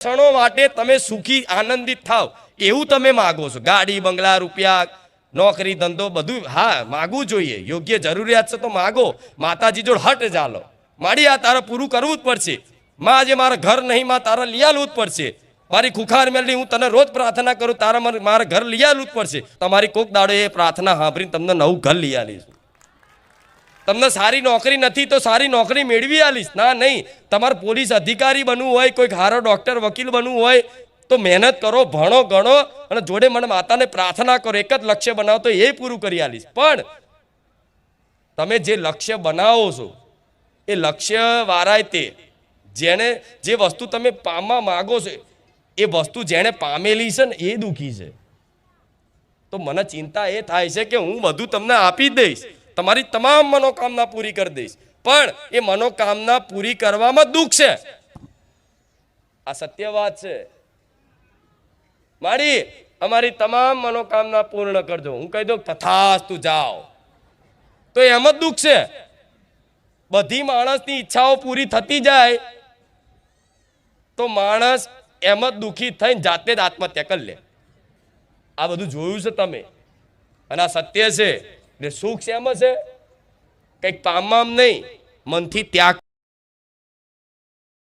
ક્ષણો માટે તમે સુખી આનંદિત થાવ એવું તમે માગો છો, ગાડી બંગલા રૂપિયા નોકરી ધંધો બધું હા માગવું જોઈએ, યોગ્ય જરૂરિયાત છે તો માગો, માતાજી જોડ હટ ચાલો માડી આ તારે પૂરું કરવું જ પડશે, માં આજે મારા ઘર નહીં માં તારે લઈ આલવું જ પડશે, મારી ખુખાર મેળવી હું તને રોજ પ્રાર્થના કરું તારા મારા ઘર લઈ આલવું જ પડશે, તમારી કોક દાડો એ પ્રાર્થના સાંભળીને તમને નવું ઘર લઈ આલીશું, તમને સારી નોકરી નથી તો સારી નોકરી મેળવી આલીશ, ના નહીં તમારે પોલીસ અધિકારી બનવું હોય, કોઈ સારો ડોક્ટર વકીલ બનવું હોય તો મહેનત કરો, ભણો ગણો અને જોડે મને માતાને પ્રાર્થના કરો, એક જ લક્ષ્ય બનાવો તો એ પૂરું કરી આલીશ. પણ તમે જે લક્ષ્ય બનાવો છો એ લક્ષ્ય વાળાએ તે જેને જે વસ્તુ તમે પામવા માગો છો એ વસ્તુ જેણે પામેલી છે ને એ દુઃખી છે, તો મને ચિંતા એ થાય છે કે હું બધું તમને આપી દઈશ, તમારી તમામ મનોકામના પૂરી કરી દઈશ, પણ એ મનોકામના પૂરી કરવામાં દુઃખ છે, આ સત્ય વાત છે. મારી અમારી તમામ મનોકામના પૂર્ણ કરજો, હું કહી દઉં તથાસ્તુ જાઓ તો એમ જ દુઃખ છે. બધી માણસની ઈચ્છાઓ પૂરી થતી જાય તો માણસ એમ જ દુઃખી થઈને જાતે જ આત્મહત્યા કરી લે. આ બધું જોયું છે તમે અને આ સત્ય છે. એટલે સુખ શેમાં છે? કંઈક પામવામાં નહીં, મનથી ત્યાગ